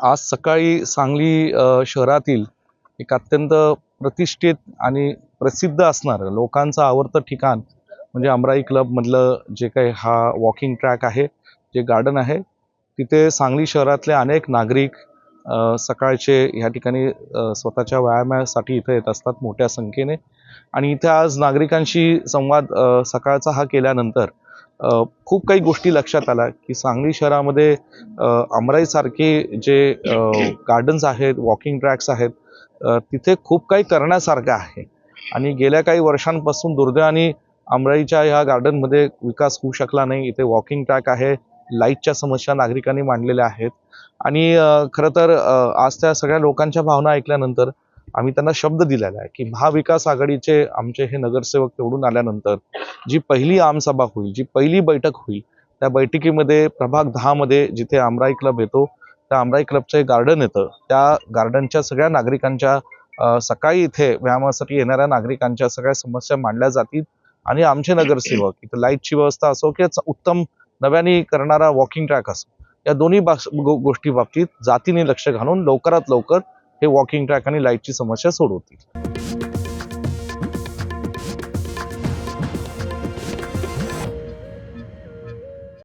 आज सकाळी सांगली शहरातील एक अत्यंत प्रतिष्ठित आणि प्रसिद्ध असणारं लोकांचं आवडतं ठिकाण म्हणजे अमराई क्लबमधलं जे काही हा वॉकिंग ट्रॅक आहे, जे गार्डन आहे, तिथे सांगली शहरातले अनेक नागरिक सकाळचे ह्या ठिकाणी स्वतःच्या व्यायामासाठी इथे येत असतात मोठ्या संख्येने. आणि इथे आज नागरिकांशी संवाद सकाळचा हा केल्यानंतर खूप काही गोष्टी लक्षात आल्या की सांगली शहरामध्ये अमराईसारखे जे गार्डन्स आहेत, वॉकिंग ट्रॅक्स आहेत, तिथे खूप काही करण्यासारखं आहे. आणि गेल्या काही वर्षांपासून दुर्दैवाने अमराईच्या ह्या गार्डनमध्ये विकास होऊ शकला नाही. इथे वॉकिंग ट्रॅक आहे, लाईटच्या समस्या नागरिकांनी मांडलेल्या आहेत. आणि खरं तर आज त्या सगळ्या लोकांच्या भावना ऐकल्यानंतर आम्ही त्यांना शब्द दिलेला आहे की महाविकास आघाडीचे आमचे हे नगरसेवक निवडून आल्यानंतर जी पहिली आमसभा होईल, जी पहिली बैठक होईल, त्या बैठकीमध्ये प्रभाग 10 मध्ये जिथे अमराई क्लब येतो, त्या अमराई क्लबचं एक गार्डन येतं, त्या गार्डनच्या सगळ्या नागरिकांच्या सकाळी इथे व्यायामासाठी येणाऱ्या नागरिकांच्या सगळ्या समस्या मांडल्या जातील. आणि आमचे नगरसेवक इथे लाईटची व्यवस्था असो किंवा उत्तम नव्याने करणारा वॉकिंग ट्रॅक असो, या दोन्ही गोष्टी बाबतीत जातीने लक्ष घालून लवकरात लवकर हे वॉकिंग ट्रॅक आणि लाईटची समस्या सोडवतील.